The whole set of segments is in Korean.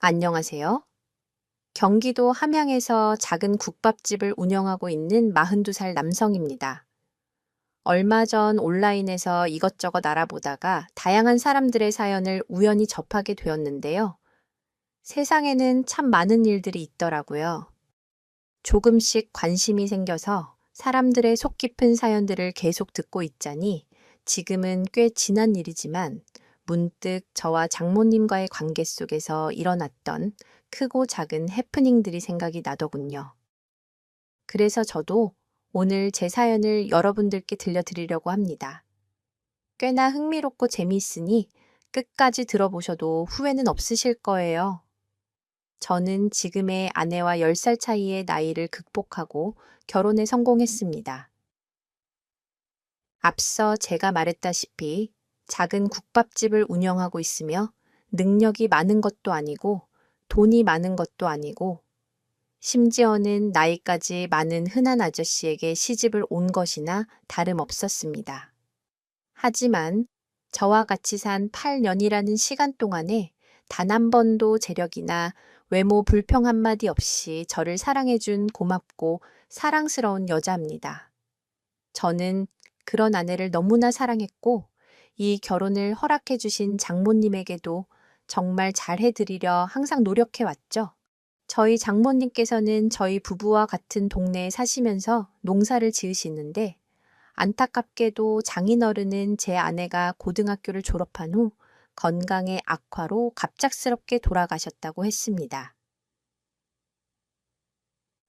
안녕하세요. 경기도 함양에서 작은 국밥집을 운영하고 있는 42살 남성입니다. 얼마 전 온라인에서 이것저것 알아보다가 다양한 사람들의 사연을 우연히 접하게 되었는데요. 세상에는 참 많은 일들이 있더라고요. 조금씩 관심이 생겨서 사람들의 속 깊은 사연들을 계속 듣고 있자니 지금은 꽤 지난 일이지만 문득 저와 장모님과의 관계 속에서 일어났던 크고 작은 해프닝들이 생각이 나더군요. 그래서 저도 오늘 제 사연을 여러분들께 들려드리려고 합니다. 꽤나 흥미롭고 재미있으니 끝까지 들어보셔도 후회는 없으실 거예요. 저는 지금의 아내와 10살 차이의 나이를 극복하고 결혼에 성공했습니다. 앞서 제가 말했다시피 작은 국밥집을 운영하고 있으며 능력이 많은 것도 아니고 돈이 많은 것도 아니고 심지어는 나이까지 많은 흔한 아저씨에게 시집을 온 것이나 다름없었습니다. 하지만 저와 같이 산 8년이라는 시간 동안에 단 한 번도 재력이나 외모 불평 한마디 없이 저를 사랑해준 고맙고 사랑스러운 여자입니다. 저는 그런 아내를 너무나 사랑했고 이 결혼을 허락해주신 장모님에게도 정말 잘해드리려 항상 노력해왔죠. 저희 장모님께서는 저희 부부와 같은 동네에 사시면서 농사를 지으시는데 안타깝게도 장인어른은 제 아내가 고등학교를 졸업한 후 건강의 악화로 갑작스럽게 돌아가셨다고 했습니다.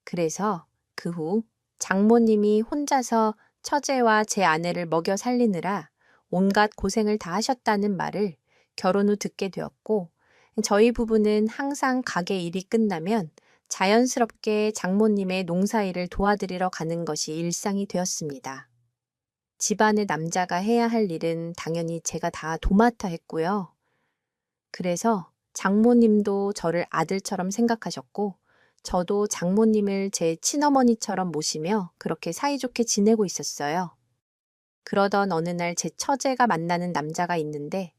그래서 그 후 장모님이 혼자서 처제와 제 아내를 먹여 살리느라 온갖 고생을 다 하셨다는 말을 결혼 후 듣게 되었고 저희 부부는 항상 가게 일이 끝나면 자연스럽게 장모님의 농사일을 도와드리러 가는 것이 일상이 되었습니다. 집안의 남자가 해야 할 일은 당연히 제가 다 도맡아 했고요. 그래서 장모님도 저를 아들처럼 생각하셨고 저도 장모님을 제 친어머니처럼 모시며 그렇게 사이좋게 지내고 있었어요. 그러던 어느 날 제 처제가 만나는 남자가 있는데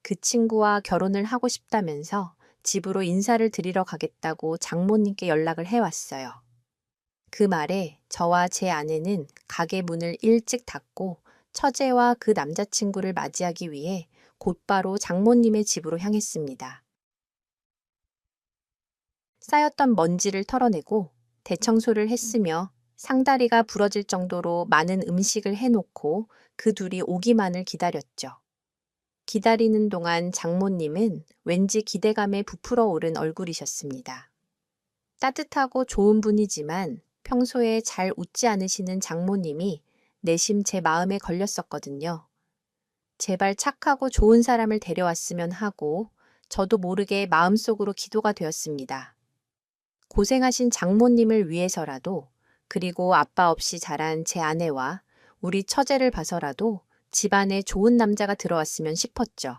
그 친구와 결혼을 하고 싶다면서 집으로 인사를 드리러 가겠다고 장모님께 연락을 해왔어요. 그 말에 저와 제 아내는 가게 문을 일찍 닫고 처제와 그 남자친구를 맞이하기 위해 곧바로 장모님의 집으로 향했습니다. 쌓였던 먼지를 털어내고 대청소를 했으며 상다리가 부러질 정도로 많은 음식을 해놓고 그 둘이 오기만을 기다렸죠. 기다리는 동안 장모님은 왠지 기대감에 부풀어 오른 얼굴이셨습니다. 따뜻하고 좋은 분이지만 평소에 잘 웃지 않으시는 장모님이 내심 제 마음에 걸렸었거든요. 제발 착하고 좋은 사람을 데려왔으면 하고 저도 모르게 마음속으로 기도가 되었습니다. 고생하신 장모님을 위해서라도 그리고 아빠 없이 자란 제 아내와 우리 처제를 봐서라도 집안에 좋은 남자가 들어왔으면 싶었죠.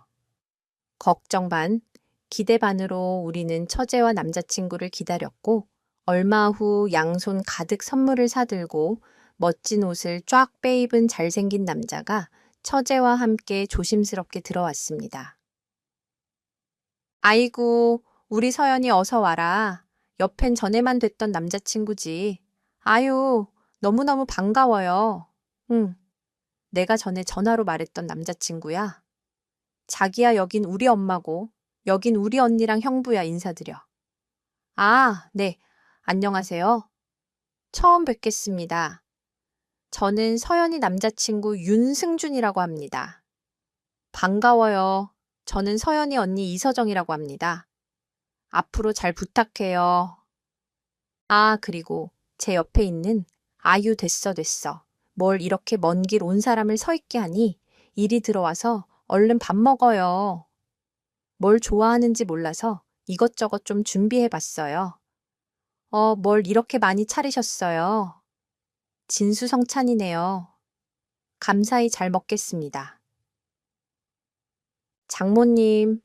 걱정 반, 기대 반으로 우리는 처제와 남자친구를 기다렸고 얼마 후 양손 가득 선물을 사들고 멋진 옷을 쫙 빼입은 잘생긴 남자가 처제와 함께 조심스럽게 들어왔습니다. 아이고, 우리 서연이 어서 와라. 옆엔 전에만 됐던 남자친구지. 아유, 너무너무 반가워요. 응, 내가 전에 전화로 말했던 남자친구야. 자기야, 여긴 우리 엄마고, 여긴 우리 언니랑 형부야, 인사드려. 아, 네. 안녕하세요. 처음 뵙겠습니다. 저는 서연이 남자친구 윤승준이라고 합니다. 반가워요. 저는 서연이 언니 이서정이라고 합니다. 앞으로 잘 부탁해요. 아, 그리고 제 옆에 있는 아유 됐어. 뭘 이렇게 먼 길 온 사람을 서 있게 하니 일이 들어와서 얼른 밥 먹어요. 뭘 좋아하는지 몰라서 이것저것 좀 준비해 봤어요. 뭘 이렇게 많이 차리셨어요. 진수성찬이네요. 감사히 잘 먹겠습니다. 장모님,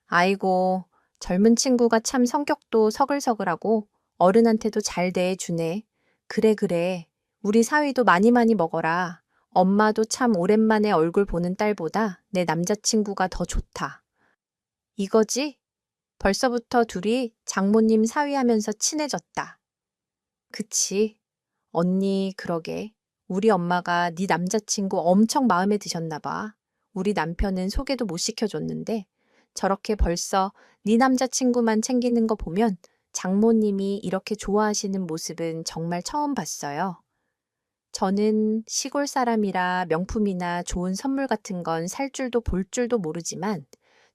아이고, 젊은 친구가 참 성격도 서글서글하고 어른한테도 잘 대해주네. 그래. 우리 사위도 많이 먹어라. 엄마도 참 오랜만에 얼굴 보는 딸보다 내 남자친구가 더 좋다. 이거지? 벌써부터 둘이 장모님 사위하면서 친해졌다. 그치. 언니, 그러게. 우리 엄마가 네 남자친구 엄청 마음에 드셨나 봐. 우리 남편은 소개도 못 시켜줬는데 저렇게 벌써 네 남자친구만 챙기는 거 보면 장모님이 이렇게 좋아하시는 모습은 정말 처음 봤어요. 저는 시골 사람이라 명품이나 좋은 선물 같은 건 살 줄도 볼 줄도 모르지만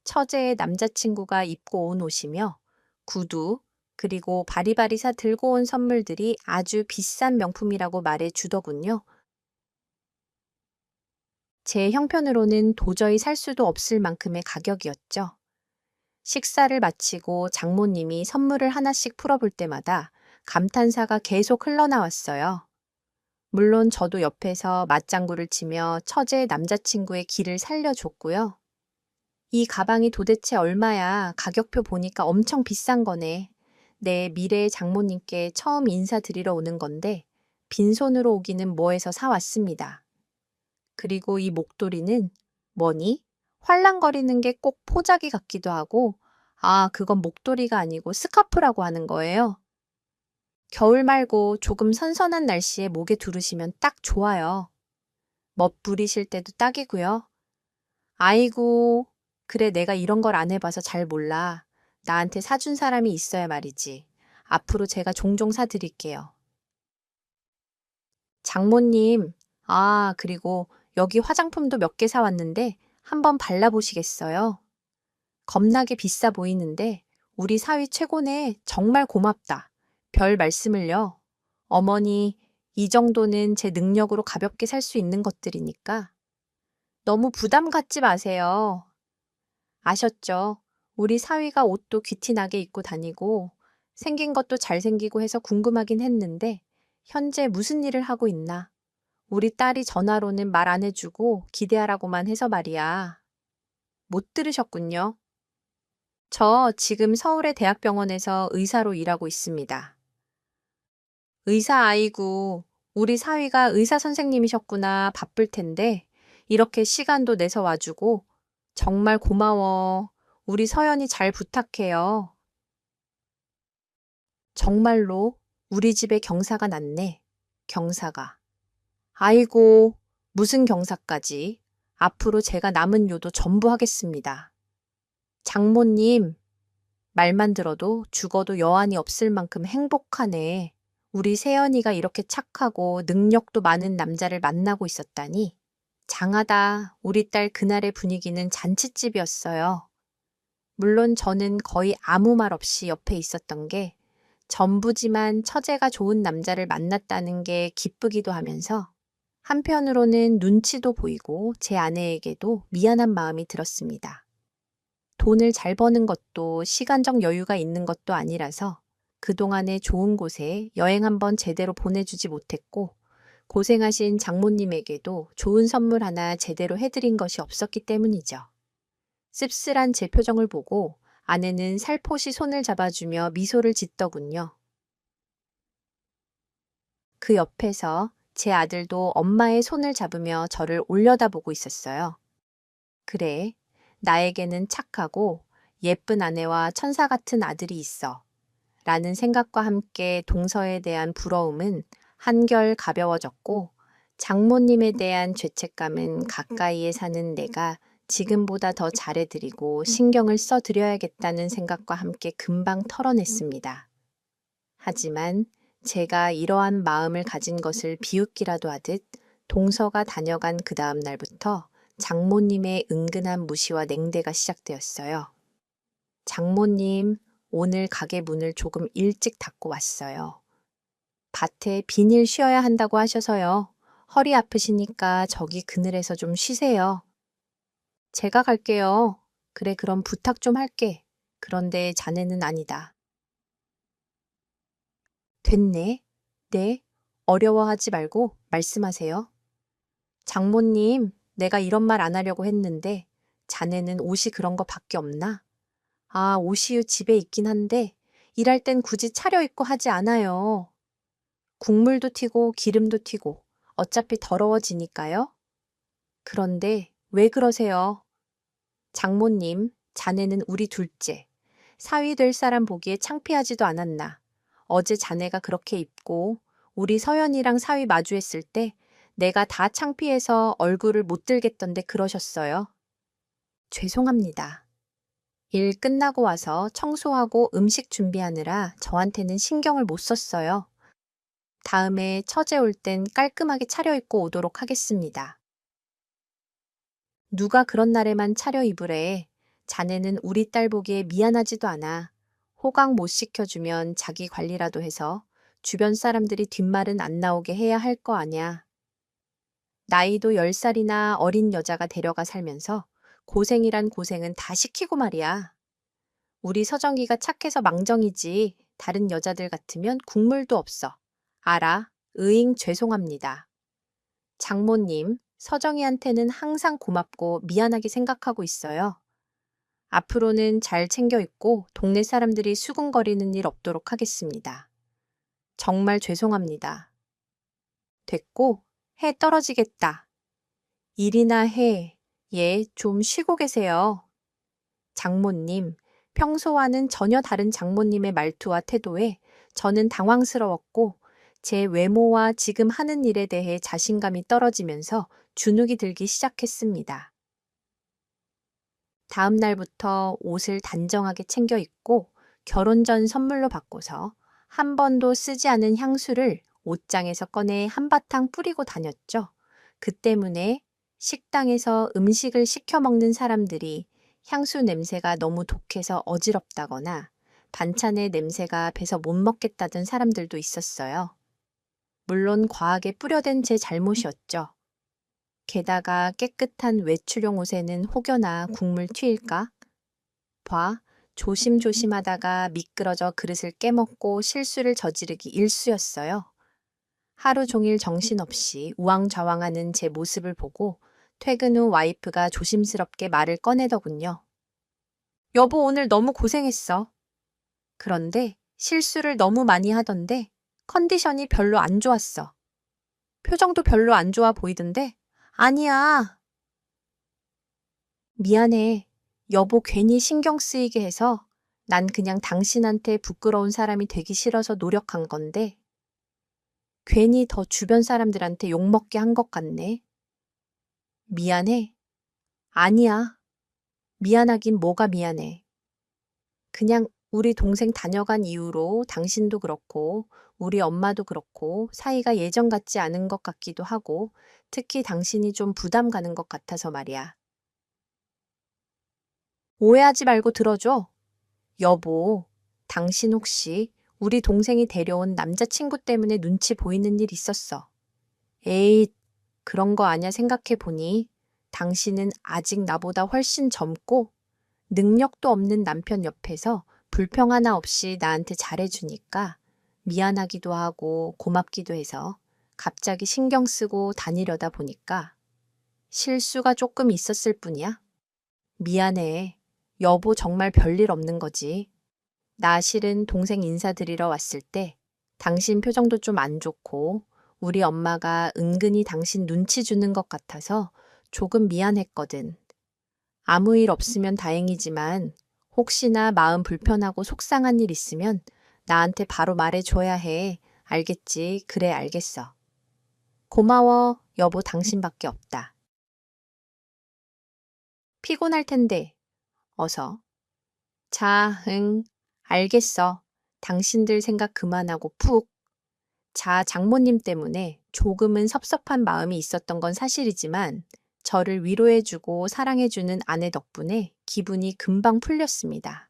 처제의 남자친구가 입고 온 옷이며 구두, 그리고 바리바리사 들고 온 선물들이 아주 비싼 명품이라고 말해 주더군요. 제 형편으로는 도저히 살 수도 없을 만큼의 가격이었죠. 식사를 마치고 장모님이 선물을 하나씩 풀어볼 때마다 감탄사가 계속 흘러나왔어요. 물론 저도 옆에서 맞장구를 치며 처제의 남자친구의 길을 살려줬고요. 이 가방이 도대체 얼마야? 가격표 보니까 엄청 비싼 거네. 내 미래의 장모님께 처음 인사드리러 오는 건데 빈손으로 오기는 뭐해서 사왔습니다. 그리고 이 목도리는 뭐니? 활랑거리는 게 꼭 포자기 같기도 하고, 아, 그건 목도리가 아니고 스카프라고 하는 거예요. 겨울 말고 조금 선선한 날씨에 목에 두르시면 딱 좋아요. 멋부리실 때도 딱이고요. 아이고, 그래, 내가 이런 걸 안 해봐서 잘 몰라. 나한테 사준 사람이 있어야 말이지. 앞으로 제가 종종 사드릴게요. 장모님, 아, 그리고 여기 화장품도 몇 개 사왔는데 한번 발라보시겠어요? 겁나게 비싸 보이는데 우리 사위 최고네. 정말 고맙다. 별 말씀을요. 어머니, 이 정도는 제 능력으로 가볍게 살 수 있는 것들이니까 너무 부담 갖지 마세요. 아셨죠? 우리 사위가 옷도 귀티나게 입고 다니고 생긴 것도 잘생기고 해서 궁금하긴 했는데 현재 무슨 일을 하고 있나? 우리 딸이 전화로는 말 안 해주고 기대하라고만 해서 말이야. 못 들으셨군요. 저 지금 서울의 대학병원에서 의사로 일하고 있습니다. 의사 아이고, 우리 사위가 의사 선생님이셨구나. 바쁠 텐데 이렇게 시간도 내서 와주고 정말 고마워. 우리 서연이 잘 부탁해요. 정말로 우리 집에 경사가 났네. 경사가. 아이고, 무슨 경사까지. 앞으로 제가 남은 요도 전부 하겠습니다. 장모님, 말만 들어도 죽어도 여한이 없을 만큼 행복하네. 우리 세연이가 이렇게 착하고 능력도 많은 남자를 만나고 있었다니. 장하다. 우리 딸 그날의 분위기는 잔칫집이었어요. 물론 저는 거의 아무 말 없이 옆에 있었던 게 전부지만 처제가 좋은 남자를 만났다는 게 기쁘기도 하면서 한편으로는 눈치도 보이고 제 아내에게도 미안한 마음이 들었습니다. 돈을 잘 버는 것도 시간적 여유가 있는 것도 아니라서 그동안에 좋은 곳에 여행 한번 제대로 보내주지 못했고 고생하신 장모님에게도 좋은 선물 하나 제대로 해드린 것이 없었기 때문이죠. 씁쓸한 제 표정을 보고 아내는 살포시 손을 잡아주며 미소를 짓더군요. 그 옆에서 제 아들도 엄마의 손을 잡으며 저를 올려다보고 있었어요. 그래, 나에게는 착하고 예쁜 아내와 천사 같은 아들이 있어. 라는 생각과 함께 동서에 대한 부러움은 한결 가벼워졌고 장모님에 대한 죄책감은 가까이에 사는 내가 지금보다 더 잘해드리고 신경을 써드려야겠다는 생각과 함께 금방 털어냈습니다. 하지만 제가 이러한 마음을 가진 것을 비웃기라도 하듯 동서가 다녀간 그 다음 날부터 장모님의 은근한 무시와 냉대가 시작되었어요. 장모님, 오늘 가게 문을 조금 일찍 닫고 왔어요. 밭에 비닐 쉬어야 한다고 하셔서요. 허리 아프시니까 저기 그늘에서 좀 쉬세요. 제가 갈게요. 그래, 그럼 부탁 좀 할게. 그런데 자네는 아니다. 됐네. 네, 어려워하지 말고 말씀하세요. 장모님, 내가 이런 말 안 하려고 했는데 자네는 옷이 그런 거 밖에 없나? 아, 옷이 집에 있긴 한데 일할 땐 굳이 차려입고 하지 않아요. 국물도 튀고 기름도 튀고 어차피 더러워지니까요. 그런데 왜 그러세요? 장모님, 자네는 우리 둘째. 사위 될 사람 보기에 창피하지도 않았나. 어제 자네가 그렇게 입고 우리 서연이랑 사위 마주했을 때 내가 다 창피해서 얼굴을 못 들겠던데 그러셨어요. 죄송합니다. 일 끝나고 와서 청소하고 음식 준비하느라 저한테는 신경을 못 썼어요. 다음에 처제 올 땐 깔끔하게 차려입고 오도록 하겠습니다. 누가 그런 날에만 차려입으래. 자네는 우리 딸 보기에 미안하지도 않아. 호강 못 시켜주면 자기 관리라도 해서 주변 사람들이 뒷말은 안 나오게 해야 할 거 아냐. 나이도 10살이나 어린 여자가 데려가 살면서 고생이란 고생은 다 시키고 말이야. 우리 서정이가 착해서 망정이지 다른 여자들 같으면 국물도 없어. 알아. 의잉 죄송합니다. 장모님, 서정이한테는 항상 고맙고 미안하게 생각하고 있어요. 앞으로는 잘 챙겨 입고 동네 사람들이 수군거리는 일 없도록 하겠습니다. 정말 죄송합니다. 됐고, 해 떨어지겠다. 일이나 해. 예, 좀 쉬고 계세요. 장모님, 평소와는 전혀 다른 장모님의 말투와 태도에 저는 당황스러웠고 제 외모와 지금 하는 일에 대해 자신감이 떨어지면서 주눅이 들기 시작했습니다. 다음 날부터 옷을 단정하게 챙겨 입고 결혼 전 선물로 받고서 한 번도 쓰지 않은 향수를 옷장에서 꺼내 한바탕 뿌리고 다녔죠. 그 때문에 식당에서 음식을 시켜 먹는 사람들이 향수 냄새가 너무 독해서 어지럽다거나 반찬의 냄새가 배서 못 먹겠다던 사람들도 있었어요. 물론 과하게 뿌려댄 제 잘못이었죠. 게다가 깨끗한 외출용 옷에는 혹여나 국물 튀일까? 봐, 조심조심하다가 미끄러져 그릇을 깨먹고 실수를 저지르기 일쑤였어요. 하루 종일 정신없이 우왕좌왕하는 제 모습을 보고 퇴근 후 와이프가 조심스럽게 말을 꺼내더군요. 여보, 오늘 너무 고생했어. 그런데 실수를 너무 많이 하던데 컨디션이 별로 안 좋았어. 표정도 별로 안 좋아 보이던데 아니야. 미안해. 여보 괜히 신경 쓰이게 해서 난 그냥 당신한테 부끄러운 사람이 되기 싫어서 노력한 건데 괜히 더 주변 사람들한테 욕먹게 한 것 같네. 미안해. 아니야. 미안하긴 뭐가 미안해. 그냥 우리 동생 다녀간 이후로 당신도 그렇고 우리 엄마도 그렇고 사이가 예전 같지 않은 것 같기도 하고 특히 당신이 좀 부담 가는 것 같아서 말이야. 오해하지 말고 들어줘. 여보, 당신 혹시 우리 동생이 데려온 남자친구 때문에 눈치 보이는 일 있었어? 에이, 그런 거 아냐 생각해보니 당신은 아직 나보다 훨씬 젊고 능력도 없는 남편 옆에서 불평 하나 없이 나한테 잘해주니까 미안하기도 하고 고맙기도 해서 갑자기 신경 쓰고 다니려다 보니까 실수가 조금 있었을 뿐이야. 미안해. 여보 정말 별일 없는 거지. 나 실은 동생 인사드리러 왔을 때 당신 표정도 좀 안 좋고 우리 엄마가 은근히 당신 눈치 주는 것 같아서 조금 미안했거든. 아무 일 없으면 다행이지만 혹시나 마음 불편하고 속상한 일 있으면 나한테 바로 말해줘야 해. 알겠지? 그래, 알겠어. 고마워. 여보 당신밖에 없다. 피곤할 텐데. 어서. 자, 응. 알겠어. 당신들 생각 그만하고 푹. 자, 장모님 때문에 조금은 섭섭한 마음이 있었던 건 사실이지만 저를 위로해주고 사랑해주는 아내 덕분에 기분이 금방 풀렸습니다.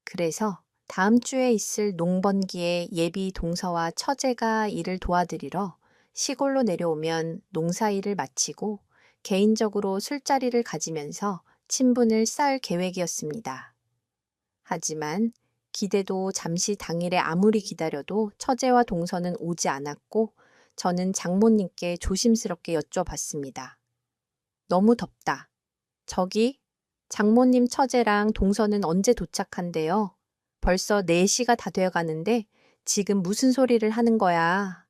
그래서 다음 주에 있을 농번기에 예비 동서와 처제가 일을 도와드리러 시골로 내려오면 농사일을 마치고 개인적으로 술자리를 가지면서 친분을 쌓을 계획이었습니다. 하지만 기대도 잠시 당일에 아무리 기다려도 처제와 동서는 오지 않았고 저는 장모님께 조심스럽게 여쭤봤습니다. 너무 덥다. 저기 장모님 처제랑 동서는 언제 도착한대요? 벌써 4시가 다 되어가는데 지금 무슨 소리를 하는 거야?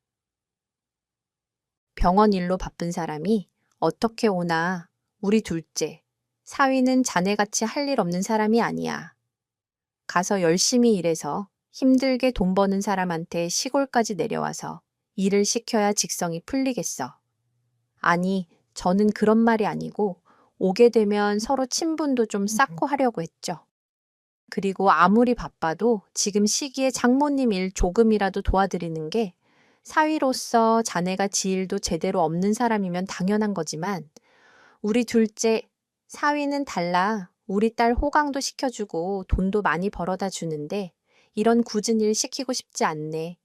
병원 일로 바쁜 사람이 어떻게 오나. 우리 둘째. 사위는 자네같이 할 일 없는 사람이 아니야. 가서 열심히 일해서 힘들게 돈 버는 사람한테 시골까지 내려와서 일을 시켜야 직성이 풀리겠어. 아니, 저는 그런 말이 아니고 오게 되면 서로 친분도 좀 쌓고 하려고 했죠. 그리고 아무리 바빠도 지금 시기에 장모님 일 조금이라도 도와드리는 게 사위로서 자네가 지일도 제대로 없는 사람이면 당연한 거지만 우리 둘째 사위는 달라. 우리 딸 호강도 시켜주고 돈도 많이 벌어다 주는데 이런 굳은 일 시키고 싶지 않네.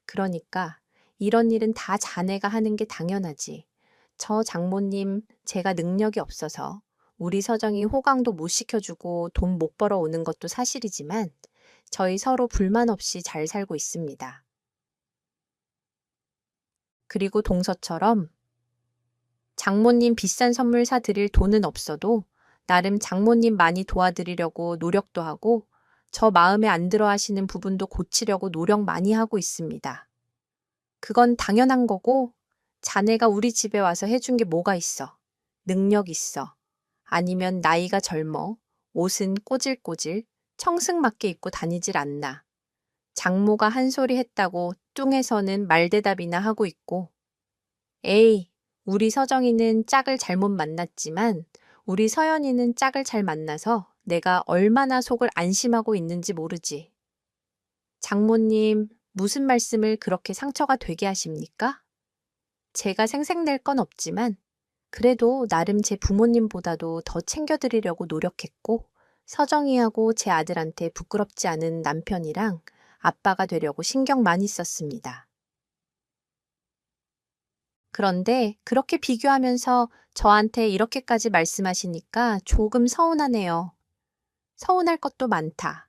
그러니까 이런 일은 다 자네가 하는 게 당연하지. 저 장모님 제가 능력이 없어서 우리 서정이 호강도 못 시켜주고 돈 못 벌어 오는 것도 사실이지만 저희 서로 불만 없이 잘 살고 있습니다. 그리고 동서처럼 장모님 비싼 선물 사드릴 돈은 없어도 나름 장모님 많이 도와드리려고 노력도 하고 저 마음에 안 들어 하시는 부분도 고치려고 노력 많이 하고 있습니다. 그건 당연한 거고 자네가 우리 집에 와서 해준 게 뭐가 있어. 능력 있어. 아니면 나이가 젊어. 옷은 꼬질꼬질 청승맞게 입고 다니질 않나. 장모가 한 소리 했다고 뚱해서는 말대답이나 하고 있고 에이, 우리 서정이는 짝을 잘못 만났지만 우리 서연이는 짝을 잘 만나서 내가 얼마나 속을 안심하고 있는지 모르지. 장모님, 무슨 말씀을 그렇게 상처가 되게 하십니까? 제가 생색낼 건 없지만 그래도 나름 제 부모님보다도 더 챙겨드리려고 노력했고 서정이하고 제 아들한테 부끄럽지 않은 남편이랑 아빠가 되려고 신경 많이 썼습니다. 그런데 그렇게 비교하면서 저한테 이렇게까지 말씀하시니까 조금 서운하네요. 서운할 것도 많다.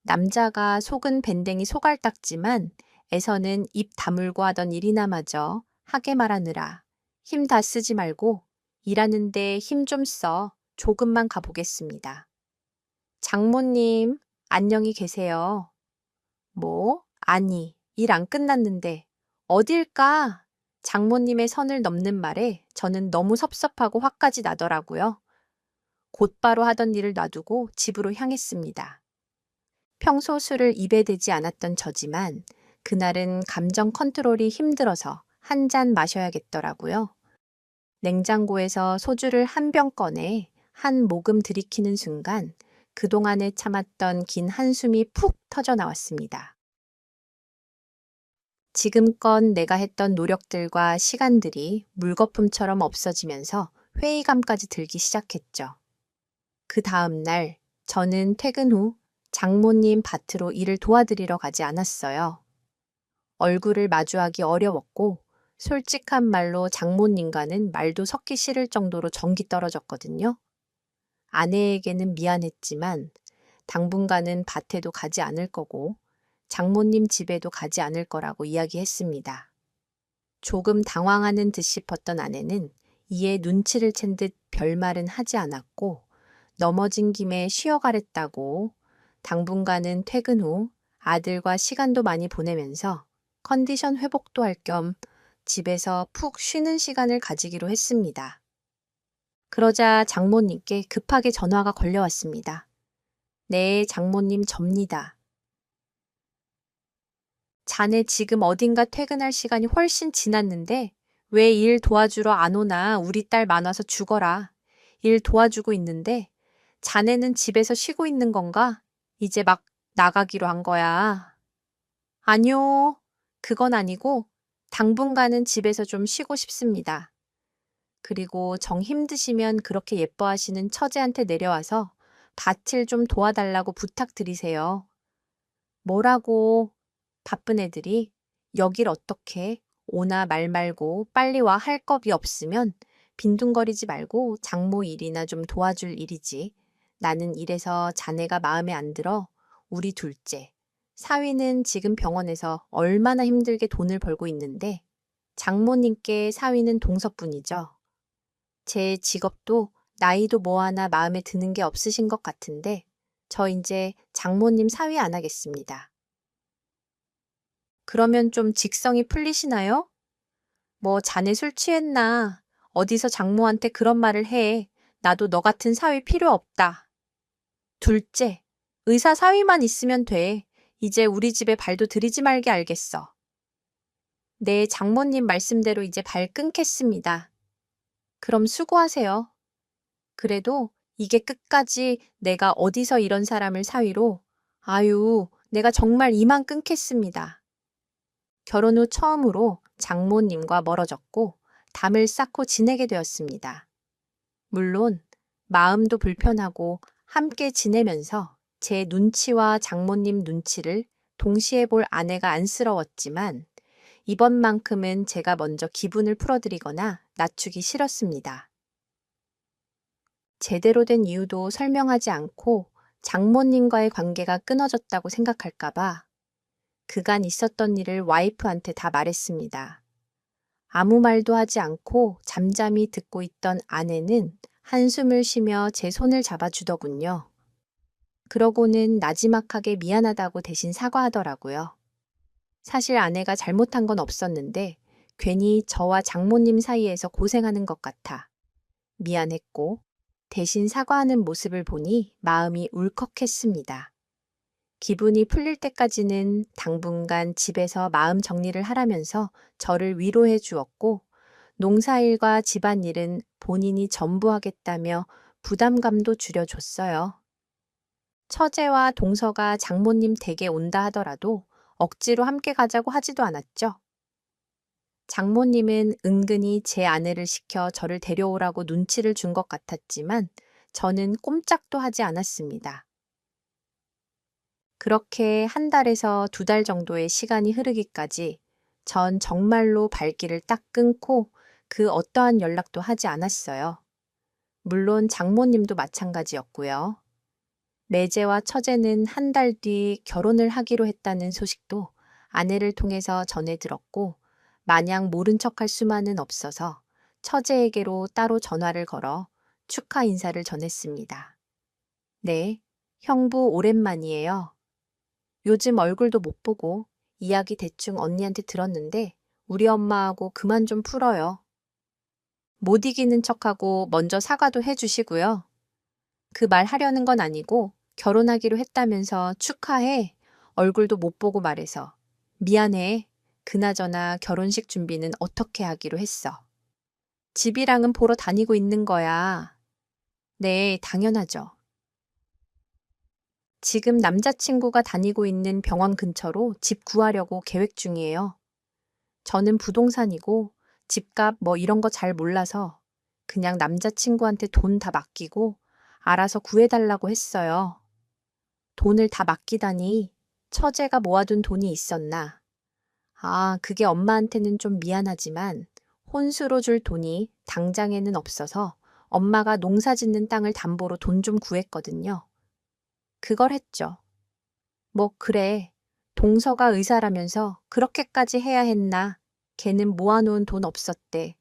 남자가 속은 밴댕이 소갈딱지만 애서는 입 다물고 하던 일이나 마저 하게 말하느라 힘 다 쓰지 말고 일하는데 힘 좀 써. 조금만 가보겠습니다. 장모님, 안녕히 계세요. 뭐? 아니, 일 안 끝났는데 어딜까? 장모님의 선을 넘는 말에 저는 너무 섭섭하고 화까지 나더라고요. 곧바로 하던 일을 놔두고 집으로 향했습니다. 평소 술을 입에 대지 않았던 저지만 그날은 감정 컨트롤이 힘들어서 한 잔 마셔야겠더라고요. 냉장고에서 소주를 한 병 꺼내 한 모금 들이키는 순간 그동안에 참았던 긴 한숨이 푹 터져 나왔습니다. 지금껏 내가 했던 노력들과 시간들이 물거품처럼 없어지면서 회의감까지 들기 시작했죠. 그 다음 날 저는 퇴근 후 장모님 밭으로 일을 도와드리러 가지 않았어요. 얼굴을 마주하기 어려웠고 솔직한 말로 장모님과는 말도 섞기 싫을 정도로 정이 떨어졌거든요. 아내에게는 미안했지만 당분간은 밭에도 가지 않을 거고 장모님 집에도 가지 않을 거라고 이야기했습니다. 조금 당황하는 듯 싶었던 아내는 이에 눈치를 챈 듯 별말은 하지 않았고 넘어진 김에 쉬어가랬다고 당분간은 퇴근 후 아들과 시간도 많이 보내면서 컨디션 회복도 할 겸 집에서 푹 쉬는 시간을 가지기로 했습니다. 그러자 장모님께 급하게 전화가 걸려왔습니다. 네, 장모님 접니다. 자네 지금 어딘가 퇴근할 시간이 훨씬 지났는데 왜 일 도와주러 안 오나 우리 딸 많아서 죽어라. 일 도와주고 있는데 자네는 집에서 쉬고 있는 건가? 이제 막 나가기로 한 거야. 아니요. 그건 아니고 당분간은 집에서 좀 쉬고 싶습니다. 그리고 정 힘드시면 그렇게 예뻐하시는 처제한테 내려와서 밭을 좀 도와달라고 부탁드리세요. 뭐라고? 바쁜 애들이 여길 어떻게 오나 말 말고 빨리 와 할 겁이 없으면 빈둥거리지 말고 장모 일이나 좀 도와줄 일이지. 나는 이래서 자네가 마음에 안 들어. 우리 둘째. 사위는 지금 병원에서 얼마나 힘들게 돈을 벌고 있는데 장모님께 사위는 동서뿐이죠. 제 직업도 나이도 뭐 하나 마음에 드는 게 없으신 것 같은데 저 이제 장모님 사위 안 하겠습니다. 그러면 좀 직성이 풀리시나요? 뭐 자네 술 취했나? 어디서 장모한테 그런 말을 해. 나도 너 같은 사위 필요 없다. 둘째, 의사 사위만 있으면 돼. 이제 우리 집에 발도 들이지 말게 알겠어. 네, 장모님 말씀대로 이제 발 끊겠습니다. 그럼 수고하세요. 그래도 이게 끝까지 내가 어디서 이런 사람을 사위로, 아유, 내가 정말 이만 끊겠습니다. 결혼 후 처음으로 장모님과 멀어졌고 담을 쌓고 지내게 되었습니다. 물론 마음도 불편하고 함께 지내면서 제 눈치와 장모님 눈치를 동시에 볼 아내가 안쓰러웠지만 이번만큼은 제가 먼저 기분을 풀어드리거나 낮추기 싫었습니다. 제대로 된 이유도 설명하지 않고 장모님과의 관계가 끊어졌다고 생각할까봐 그간 있었던 일을 와이프한테 다 말했습니다. 아무 말도 하지 않고 잠잠히 듣고 있던 아내는 한숨을 쉬며 제 손을 잡아주더군요. 그러고는 나지막하게 미안하다고 대신 사과하더라고요. 사실 아내가 잘못한 건 없었는데 괜히 저와 장모님 사이에서 고생하는 것 같아 미안했고 대신 사과하는 모습을 보니 마음이 울컥했습니다. 기분이 풀릴 때까지는 당분간 집에서 마음 정리를 하라면서 저를 위로해 주었고 농사일과 집안일은 본인이 전부 하겠다며 부담감도 줄여줬어요. 처제와 동서가 장모님 댁에 온다 하더라도 억지로 함께 가자고 하지도 않았죠. 장모님은 은근히 제 아내를 시켜 저를 데려오라고 눈치를 준 것 같았지만 저는 꼼짝도 하지 않았습니다. 그렇게 한 달에서 2달 정도의 시간이 흐르기까지 전 정말로 발길을 딱 끊고 그 어떠한 연락도 하지 않았어요. 물론 장모님도 마찬가지였고요. 매제와 처제는 한 달 뒤 결혼을 하기로 했다는 소식도 아내를 통해서 전해 들었고 마냥 모른 척할 수만은 없어서 처제에게로 따로 전화를 걸어 축하 인사를 전했습니다. 네, 형부 오랜만이에요. 요즘 얼굴도 못 보고 이야기 대충 언니한테 들었는데 우리 엄마하고 그만 좀 풀어요. 못 이기는 척하고 먼저 사과도 해주시고요. 그 말 하려는 건 아니고 결혼하기로 했다면서 축하해. 얼굴도 못 보고 말해서. 미안해. 그나저나 결혼식 준비는 어떻게 하기로 했어? 집이랑은 보러 다니고 있는 거야. 네, 당연하죠. 지금 남자친구가 다니고 있는 병원 근처로 집 구하려고 계획 중이에요. 저는 부동산이고 집값 뭐 이런 거 잘 몰라서 그냥 남자친구한테 돈 다 맡기고 알아서 구해달라고 했어요. 돈을 다 맡기다니 처제가 모아둔 돈이 있었나. 아, 그게 엄마한테는 좀 미안하지만 혼수로 줄 돈이 당장에는 없어서 엄마가 농사 짓는 땅을 담보로 돈 좀 구했거든요. 그걸 했죠. 뭐 그래. 동서가 의사라면서 그렇게까지 해야 했나. 걔는 모아놓은 돈 없었대.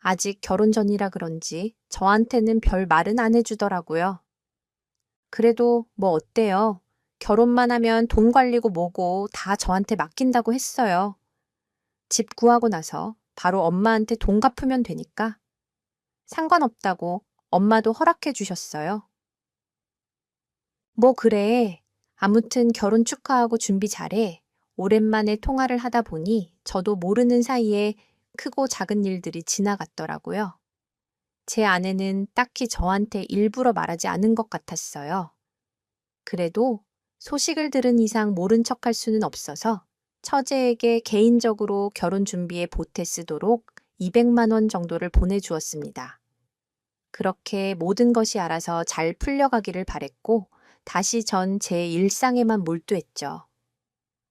아직 결혼 전이라 그런지 저한테는 별 말은 안 해주더라고요. 그래도 뭐 어때요? 결혼만 하면 돈 관리고 뭐고 다 저한테 맡긴다고 했어요. 집 구하고 나서 바로 엄마한테 돈 갚으면 되니까. 상관없다고 엄마도 허락해 주셨어요. 뭐 그래. 아무튼 결혼 축하하고 준비 잘해. 오랜만에 통화를 하다 보니 저도 모르는 사이에 크고 작은 일들이 지나갔더라고요. 제 아내는 딱히 저한테 일부러 말하지 않은 것 같았어요. 그래도 소식을 들은 이상 모른 척할 수는 없어서 처제에게 개인적으로 결혼 준비에 보태 쓰도록 200만 원 정도를 보내주었습니다. 그렇게 모든 것이 알아서 잘 풀려가기를 바랬고 다시 전 제 일상에만 몰두했죠.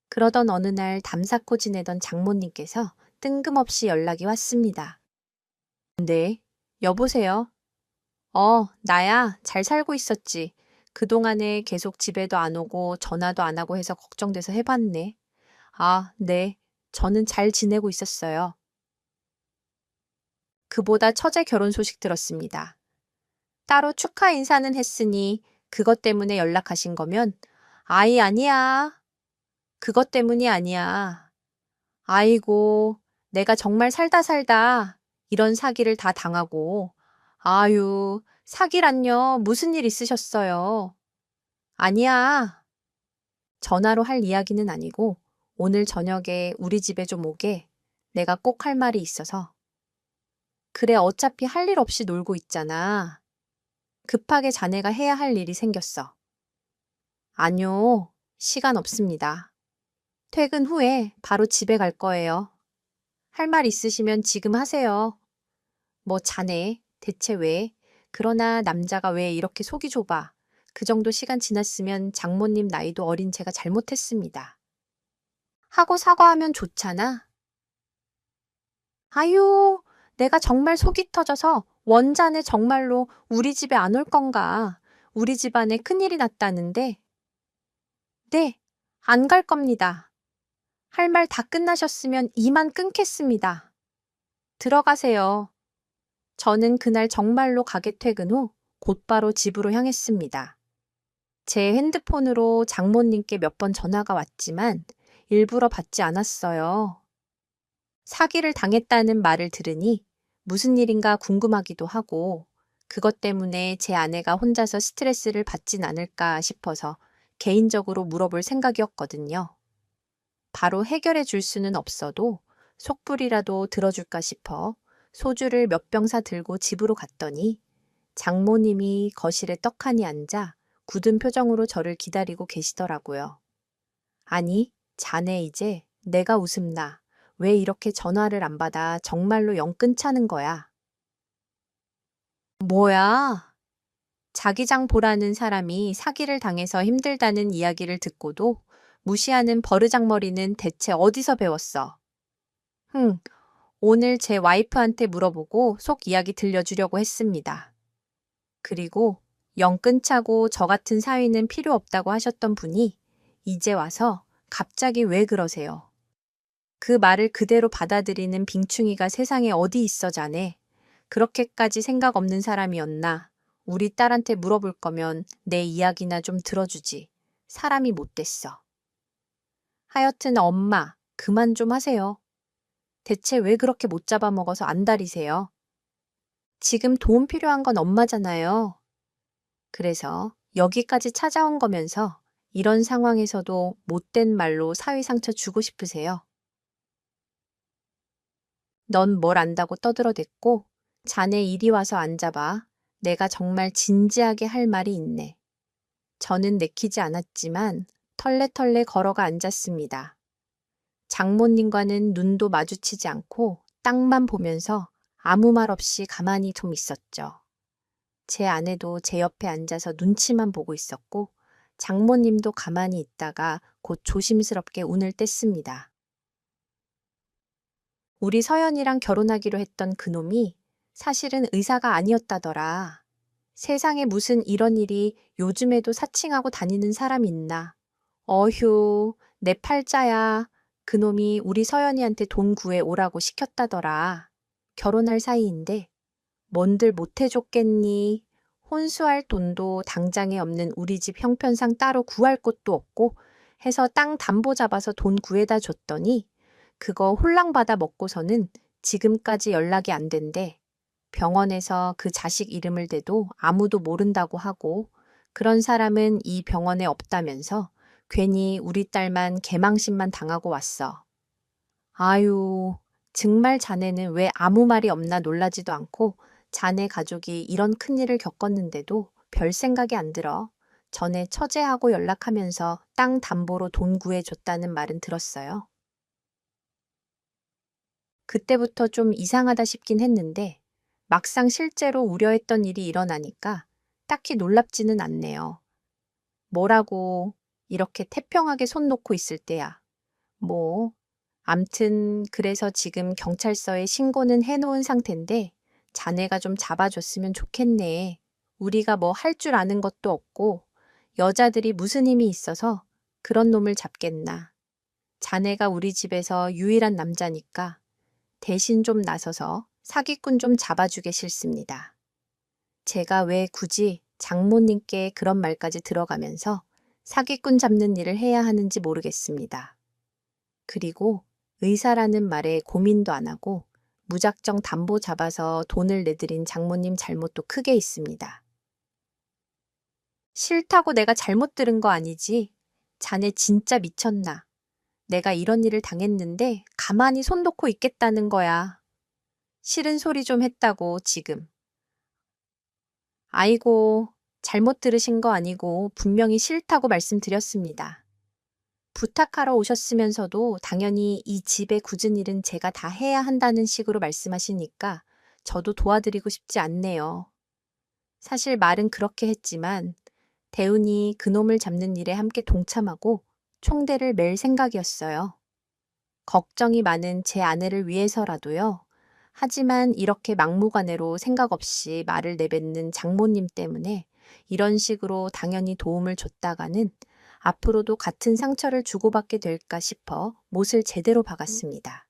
그러던 어느 날 담 쌓고 지내던 장모님께서 뜬금없이 연락이 왔습니다. 네, 여보세요? 나야. 잘 살고 있었지. 그동안에 계속 집에도 안 오고 전화도 안 하고 해서 걱정돼서 해봤네. 아, 네. 저는 잘 지내고 있었어요. 그보다 처제 결혼 소식 들었습니다. 따로 축하 인사는 했으니 그것 때문에 연락하신 거면 아이 아니야. 그것 때문이 아니야. 아이고, 내가 정말 살다 살다 이런 사기를 다 당하고 아유, 사기란요. 무슨 일 있으셨어요? 아니야. 전화로 할 이야기는 아니고 오늘 저녁에 우리 집에 좀 오게. 내가 꼭 할 말이 있어서. 그래, 어차피 할 일 없이 놀고 있잖아. 급하게 자네가 해야 할 일이 생겼어. 아뇨, 시간 없습니다. 퇴근 후에 바로 집에 갈 거예요. 할 말 있으시면 지금 하세요. 뭐 자네, 대체 왜? 그러나 남자가 왜 이렇게 속이 좁아? 그 정도 시간 지났으면 장모님 나이도 어린 제가 잘못했습니다. 하고 사과하면 좋잖아. 아유, 내가 정말 속이 터져서 원자네 정말로 우리 집에 안 올 건가? 우리 집안에 큰일이 났다는데. 네, 안 갈 겁니다. 할 말 다 끝나셨으면 이만 끊겠습니다. 들어가세요. 저는 그날 정말로 가게 퇴근 후 곧바로 집으로 향했습니다. 제 핸드폰으로 장모님께 몇 번 전화가 왔지만 일부러 받지 않았어요. 사기를 당했다는 말을 들으니 무슨 일인가 궁금하기도 하고 그것 때문에 제 아내가 혼자서 스트레스를 받진 않을까 싶어서 개인적으로 물어볼 생각이었거든요. 바로 해결해 줄 수는 없어도 속불이라도 들어줄까 싶어 소주를 몇 병 사 들고 집으로 갔더니 장모님이 거실에 떡하니 앉아 굳은 표정으로 저를 기다리고 계시더라고요. 아니, 자네 이제 내가 웃음나. 왜 이렇게 전화를 안 받아 정말로 영 끊자는 거야. 뭐야? 자기장 보라는 사람이 사기를 당해서 힘들다는 이야기를 듣고도 무시하는 버르장머리는 대체 어디서 배웠어? 흥, 오늘 제 와이프한테 물어보고 속 이야기 들려주려고 했습니다. 그리고 영 끊자고 저 같은 사위는 필요 없다고 하셨던 분이 이제 와서 갑자기 왜 그러세요? 그 말을 그대로 받아들이는 빙충이가 세상에 어디 있어 자네. 그렇게까지 생각 없는 사람이었나. 우리 딸한테 물어볼 거면 내 이야기나 좀 들어주지. 사람이 못됐어. 하여튼 엄마, 그만 좀 하세요. 대체 왜 그렇게 못 잡아먹어서 안달이세요? 지금 도움 필요한 건 엄마잖아요. 그래서 여기까지 찾아온 거면서 이런 상황에서도 못된 말로 사위 상처 주고 싶으세요? 넌 뭘 안다고 떠들어댔고 자네 이리 와서 앉아봐. 내가 정말 진지하게 할 말이 있네. 저는 내키지 않았지만 털레털레 걸어가 앉았습니다. 장모님과는 눈도 마주치지 않고 땅만 보면서 아무 말 없이 가만히 좀 있었죠. 제 아내도 제 옆에 앉아서 눈치만 보고 있었고 장모님도 가만히 있다가 곧 조심스럽게 운을 뗐습니다. 우리 서연이랑 결혼하기로 했던 그놈이 사실은 의사가 아니었다더라. 세상에 무슨 이런 일이 요즘에도 사칭하고 다니는 사람 있나. 어휴, 내 팔자야. 그놈이 우리 서연이한테 돈 구해 오라고 시켰다더라. 결혼할 사이인데 뭔들 못해줬겠니? 혼수할 돈도 당장에 없는 우리 집 형편상 따로 구할 곳도 없고 해서 땅 담보 잡아서 돈 구해다 줬더니 그거 홀랑받아 먹고서는 지금까지 연락이 안 된대. 병원에서 그 자식 이름을 대도 아무도 모른다고 하고 그런 사람은 이 병원에 없다면서 괜히 우리 딸만 개망신만 당하고 왔어. 아유, 정말 자네는 왜 아무 말이 없나 놀라지도 않고 자네 가족이 이런 큰일을 겪었는데도 별 생각이 안 들어. 전에 처제하고 연락하면서 땅 담보로 돈 구해줬다는 말은 들었어요. 그때부터 좀 이상하다 싶긴 했는데 막상 실제로 우려했던 일이 일어나니까 딱히 놀랍지는 않네요. 뭐라고 이렇게 태평하게 손 놓고 있을 때야. 뭐, 암튼 그래서 지금 경찰서에 신고는 해놓은 상태인데 자네가 좀 잡아줬으면 좋겠네. 우리가 뭐 할 줄 아는 것도 없고 여자들이 무슨 힘이 있어서 그런 놈을 잡겠나. 자네가 우리 집에서 유일한 남자니까 대신 좀 나서서 사기꾼 좀 잡아주게 싫습니다. 제가 왜 굳이 장모님께 그런 말까지 들어가면서 사기꾼 잡는 일을 해야 하는지 모르겠습니다. 그리고 의사라는 말에 고민도 안 하고 무작정 담보 잡아서 돈을 내드린 장모님 잘못도 크게 있습니다. 싫다고 내가 잘못 들은 거 아니지? 자네 진짜 미쳤나? 내가 이런 일을 당했는데 가만히 손 놓고 있겠다는 거야. 싫은 소리 좀 했다고 지금. 아이고, 잘못 들으신 거 아니고 분명히 싫다고 말씀드렸습니다. 부탁하러 오셨으면서도 당연히 이 집에 굳은 일은 제가 다 해야 한다는 식으로 말씀하시니까 저도 도와드리고 싶지 않네요. 사실 말은 그렇게 했지만 대운이 그놈을 잡는 일에 함께 동참하고 총대를 맬 생각이었어요. 걱정이 많은 제 아내를 위해서라도요. 하지만 이렇게 막무가내로 생각 없이 말을 내뱉는 장모님 때문에 이런 식으로 당연히 도움을 줬다가는 앞으로도 같은 상처를 주고받게 될까 싶어 못을 제대로 박았습니다.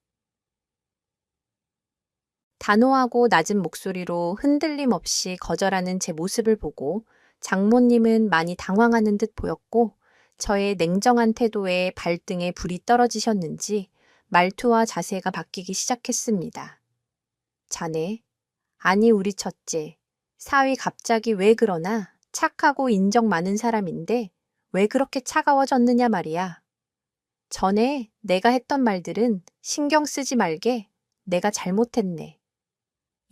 단호하고 낮은 목소리로 흔들림 없이 거절하는 제 모습을 보고 장모님은 많이 당황하는 듯 보였고 저의 냉정한 태도에 발등에 불이 떨어지셨는지 말투와 자세가 바뀌기 시작했습니다. 자네, 아니 우리 첫째, 사위 갑자기 왜 그러나 착하고 인정 많은 사람인데 왜 그렇게 차가워졌느냐 말이야. 전에 내가 했던 말들은 신경 쓰지 말게 내가 잘못했네.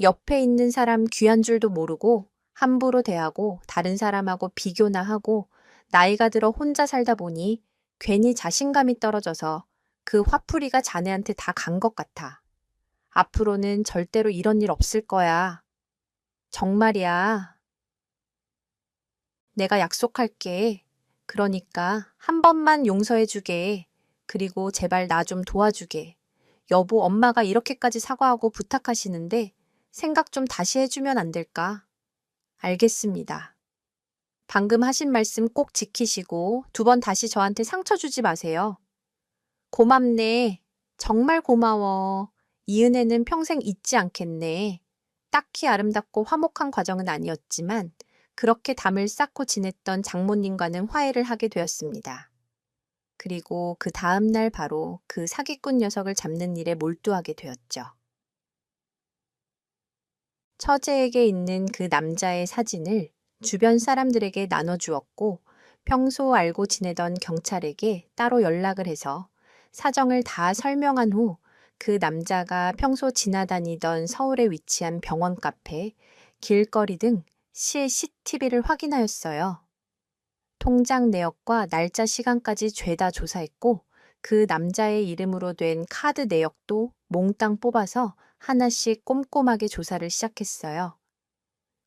옆에 있는 사람 귀한 줄도 모르고 함부로 대하고 다른 사람하고 비교나 하고 나이가 들어 혼자 살다 보니 괜히 자신감이 떨어져서 그 화풀이가 자네한테 다 간 것 같아. 앞으로는 절대로 이런 일 없을 거야. 정말이야. 내가 약속할게. 그러니까 한 번만 용서해주게. 그리고 제발 나 좀 도와주게. 여보, 엄마가 이렇게까지 사과하고 부탁하시는데 생각 좀 다시 해주면 안 될까? 알겠습니다. 방금 하신 말씀 꼭 지키시고 두 번 다시 저한테 상처 주지 마세요. 고맙네. 정말 고마워. 이 은혜는 평생 잊지 않겠네. 딱히 아름답고 화목한 과정은 아니었지만 그렇게 담을 쌓고 지냈던 장모님과는 화해를 하게 되었습니다. 그리고 그 다음 날 바로 그 사기꾼 녀석을 잡는 일에 몰두하게 되었죠. 처제에게 있는 그 남자의 사진을 주변 사람들에게 나눠주었고 평소 알고 지내던 경찰에게 따로 연락을 해서 사정을 다 설명한 후 그 남자가 평소 지나다니던 서울에 위치한 병원 카페, 길거리 등 CCTV를 확인하였어요. 통장 내역과 날짜 시간까지 죄다 조사했고 그 남자의 이름으로 된 카드 내역도 몽땅 뽑아서 하나씩 꼼꼼하게 조사를 시작했어요.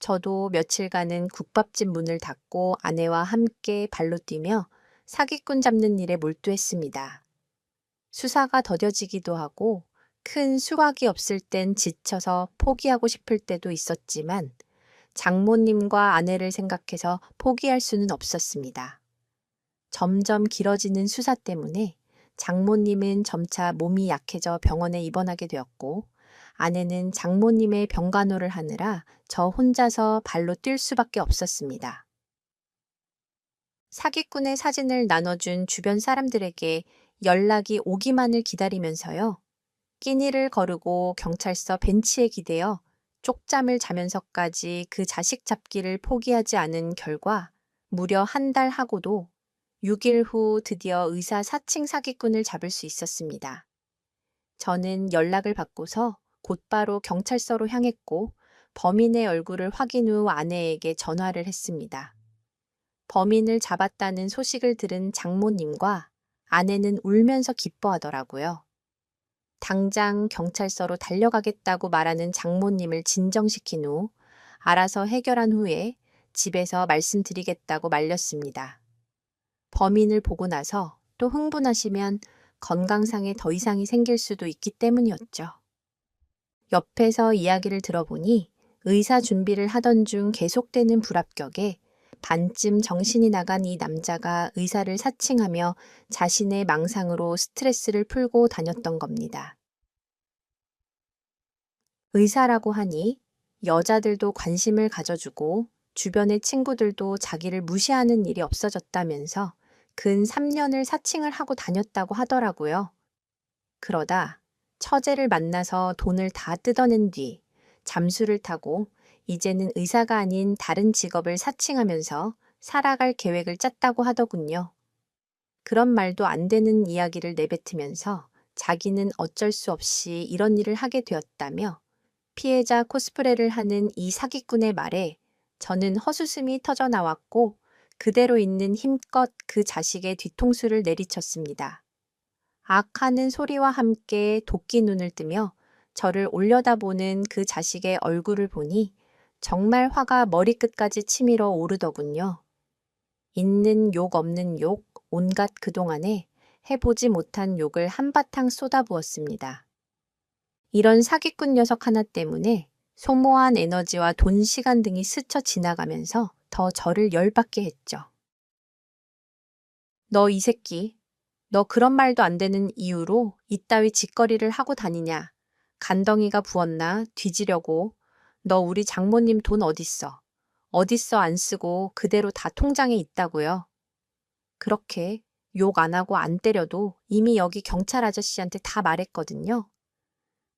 저도 며칠간은 국밥집 문을 닫고 아내와 함께 발로 뛰며 사기꾼 잡는 일에 몰두했습니다. 수사가 더뎌지기도 하고 큰 수확이 없을 땐 지쳐서 포기하고 싶을 때도 있었지만 장모님과 아내를 생각해서 포기할 수는 없었습니다. 점점 길어지는 수사 때문에 장모님은 점차 몸이 약해져 병원에 입원하게 되었고 아내는 장모님의 병간호를 하느라 저 혼자서 발로 뛸 수밖에 없었습니다. 사기꾼의 사진을 나눠준 주변 사람들에게 연락이 오기만을 기다리면서요. 끼니를 거르고 경찰서 벤치에 기대어 쪽잠을 자면서까지 그 자식 잡기를 포기하지 않은 결과 무려 한 달 하고도 6일 후 드디어 의사 사칭 사기꾼을 잡을 수 있었습니다. 저는 연락을 받고서 곧바로 경찰서로 향했고 범인의 얼굴을 확인 후 아내에게 전화를 했습니다. 범인을 잡았다는 소식을 들은 장모님과 아내는 울면서 기뻐하더라고요. 당장 경찰서로 달려가겠다고 말하는 장모님을 진정시킨 후 알아서 해결한 후에 집에서 말씀드리겠다고 말렸습니다. 범인을 보고 나서 또 흥분하시면 건강상에 더 이상이 생길 수도 있기 때문이었죠. 옆에서 이야기를 들어보니 의사 준비를 하던 중 계속되는 불합격에 반쯤 정신이 나간 이 남자가 의사를 사칭하며 자신의 망상으로 스트레스를 풀고 다녔던 겁니다. 의사라고 하니 여자들도 관심을 가져주고 주변의 친구들도 자기를 무시하는 일이 없어졌다면서 근 3년을 사칭을 하고 다녔다고 하더라고요. 그러다 처제를 만나서 돈을 다 뜯어낸 뒤 잠수를 타고 이제는 의사가 아닌 다른 직업을 사칭하면서 살아갈 계획을 짰다고 하더군요. 그런 말도 안 되는 이야기를 내뱉으면서 자기는 어쩔 수 없이 이런 일을 하게 되었다며 피해자 코스프레를 하는 이 사기꾼의 말에 저는 헛웃음이 터져 나왔고 그대로 있는 힘껏 그 자식의 뒤통수를 내리쳤습니다. 악 하는 소리와 함께 도끼 눈을 뜨며 저를 올려다보는 그 자식의 얼굴을 보니 정말 화가 머리끝까지 치밀어 오르더군요. 있는 욕 없는 욕, 온갖 그동안에 해보지 못한 욕을 한바탕 쏟아부었습니다. 이런 사기꾼 녀석 하나 때문에 소모한 에너지와 돈, 시간 등이 스쳐 지나가면서 더 저를 열받게 했죠. 너 이 새끼, 너 그런 말도 안 되는 이유로 이따위 짓거리를 하고 다니냐? 간덩이가 부었나? 뒤지려고. 너 우리 장모님 돈 어딨어? 어딨어 안 쓰고 그대로 다 통장에 있다고요. 그렇게 욕 안 하고 안 때려도 이미 여기 경찰 아저씨한테 다 말했거든요.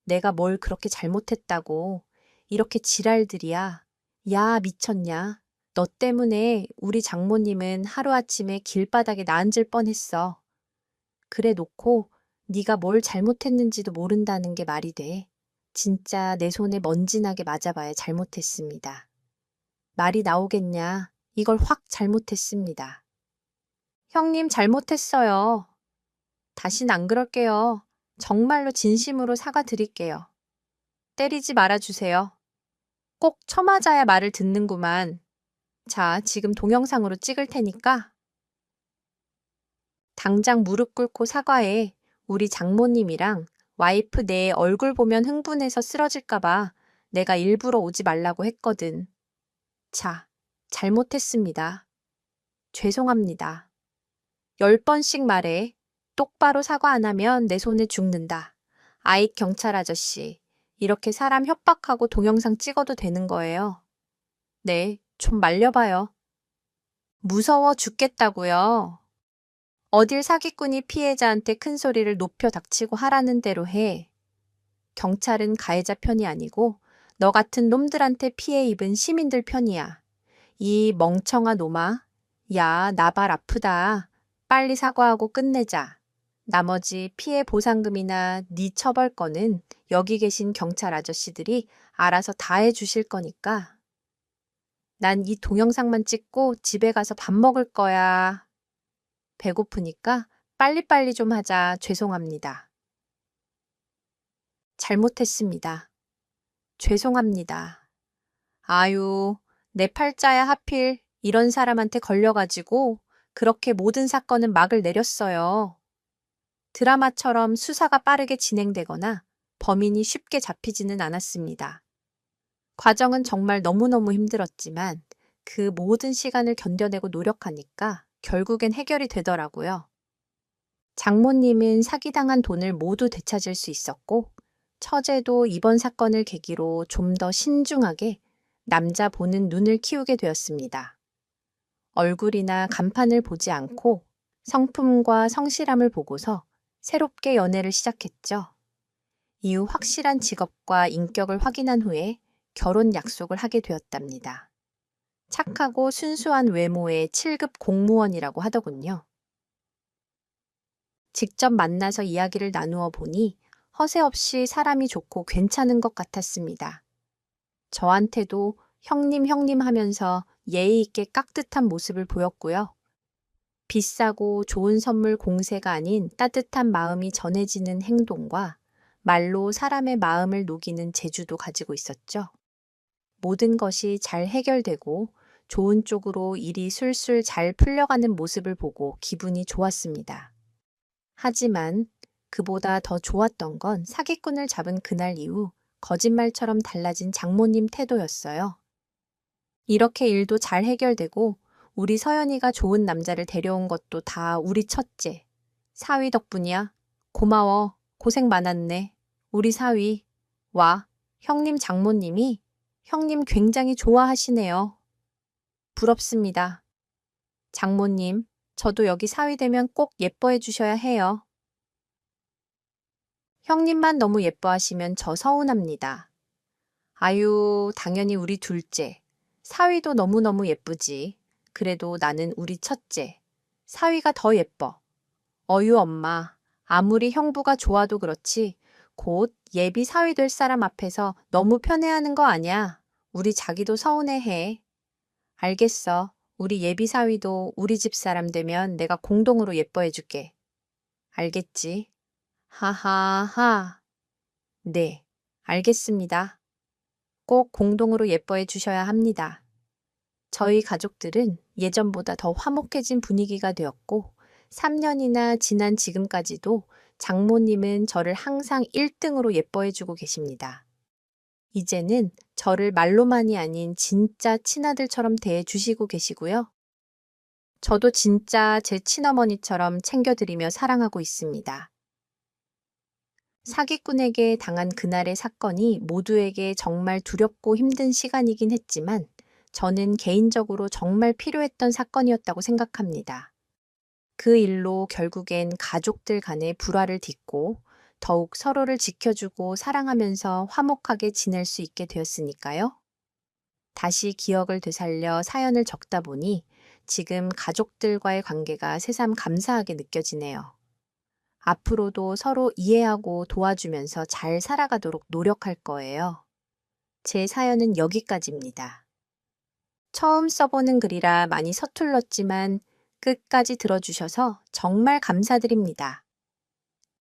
내가 뭘 그렇게 잘못했다고. 이렇게 지랄들이야. 야, 미쳤냐? 너 때문에 우리 장모님은 하루아침에 길바닥에 나앉을 뻔했어. 그래 놓고 네가 뭘 잘못했는지도 모른다는 게 말이 돼. 진짜 내 손에 먼지나게 맞아봐야 잘못했습니다. 말이 나오겠냐? 이걸 확 잘못했습니다. 형님 잘못했어요. 다신 안 그럴게요. 정말로 진심으로 사과드릴게요. 때리지 말아주세요. 꼭 쳐맞아야 말을 듣는구만. 자, 지금 동영상으로 찍을 테니까 당장 무릎 꿇고 사과해. 우리 장모님이랑 와이프 내 얼굴 보면 흥분해서 쓰러질까봐 내가 일부러 오지 말라고 했거든. 자, 잘못했습니다. 죄송합니다. 10번씩 말해. 똑바로 사과 안 하면 내 손에 죽는다. 아이 경찰 아저씨, 이렇게 사람 협박하고 동영상 찍어도 되는 거예요? 네, 좀 말려봐요. 무서워 죽겠다고요. 어딜 사기꾼이 피해자한테 큰 소리를 높여 닥치고 하라는 대로 해. 경찰은 가해자 편이 아니고 너 같은 놈들한테 피해 입은 시민들 편이야. 이 멍청한 놈아. 야, 나발 아프다. 빨리 사과하고 끝내자. 나머지 피해 보상금이나 네 처벌 건은 여기 계신 경찰 아저씨들이 알아서 다 해주실 거니까. 난 이 동영상만 찍고 집에 가서 밥 먹을 거야. 배고프니까 빨리빨리 좀 하자. 죄송합니다. 잘못했습니다. 죄송합니다. 아유, 내 팔자야 하필 이런 사람한테 걸려가지고 그렇게 모든 사건은 막을 내렸어요. 드라마처럼 수사가 빠르게 진행되거나 범인이 쉽게 잡히지는 않았습니다. 과정은 정말 너무너무 힘들었지만 그 모든 시간을 견뎌내고 노력하니까 결국엔 해결이 되더라고요. 장모님은 사기당한 돈을 모두 되찾을 수 있었고 처제도 이번 사건을 계기로 좀 더 신중하게 남자 보는 눈을 키우게 되었습니다. 얼굴이나 간판을 보지 않고 성품과 성실함을 보고서 새롭게 연애를 시작했죠. 이후 확실한 직업과 인격을 확인한 후에 결혼 약속을 하게 되었답니다. 착하고 순수한 외모의 7급 공무원이라고 하더군요. 직접 만나서 이야기를 나누어 보니 허세 없이 사람이 좋고 괜찮은 것 같았습니다. 저한테도 형님 형님 하면서 예의 있게 깍듯한 모습을 보였고요. 비싸고 좋은 선물 공세가 아닌 따뜻한 마음이 전해지는 행동과 말로 사람의 마음을 녹이는 재주도 가지고 있었죠. 모든 것이 잘 해결되고 좋은 쪽으로 일이 술술 잘 풀려가는 모습을 보고 기분이 좋았습니다. 하지만 그보다 더 좋았던 건 사기꾼을 잡은 그날 이후 거짓말처럼 달라진 장모님 태도였어요. 이렇게 일도 잘 해결되고 우리 서연이가 좋은 남자를 데려온 것도 다 우리 첫째. 사위 덕분이야. 고마워. 고생 많았네. 우리 사위. 와, 형님 장모님이 형님 굉장히 좋아하시네요. 부럽습니다. 장모님, 저도 여기 사위 되면 꼭 예뻐해 주셔야 해요. 형님만 너무 예뻐하시면 저 서운합니다. 아유, 당연히 우리 둘째. 사위도 너무너무 예쁘지. 그래도 나는 우리 첫째, 사위가 더 예뻐. 어유 엄마, 아무리 형부가 좋아도 그렇지 곧 예비 사위 될 사람 앞에서 너무 편애하는 거 아니야? 우리 자기도 서운해해. 알겠어. 우리 예비 사위도 우리 집 사람 되면 내가 공동으로 예뻐해 줄게. 알겠지? 하하하. 네, 알겠습니다. 꼭 공동으로 예뻐해 주셔야 합니다. 저희 가족들은 예전보다 더 화목해진 분위기가 되었고, 3년이나 지난 지금까지도 장모님은 저를 항상 1등으로 예뻐해 주고 계십니다. 이제는 저를 말로만이 아닌 진짜 친아들처럼 대해 주시고 계시고요. 저도 진짜 제 친어머니처럼 챙겨드리며 사랑하고 있습니다. 사기꾼에게 당한 그날의 사건이 모두에게 정말 두렵고 힘든 시간이긴 했지만 저는 개인적으로 정말 필요했던 사건이었다고 생각합니다. 그 일로 결국엔 가족들 간의 불화를 딛고 더욱 서로를 지켜주고 사랑하면서 화목하게 지낼 수 있게 되었으니까요. 다시 기억을 되살려 사연을 적다 보니 지금 가족들과의 관계가 새삼 감사하게 느껴지네요. 앞으로도 서로 이해하고 도와주면서 잘 살아가도록 노력할 거예요. 제 사연은 여기까지입니다. 처음 써보는 글이라 많이 서툴렀지만 끝까지 들어주셔서 정말 감사드립니다.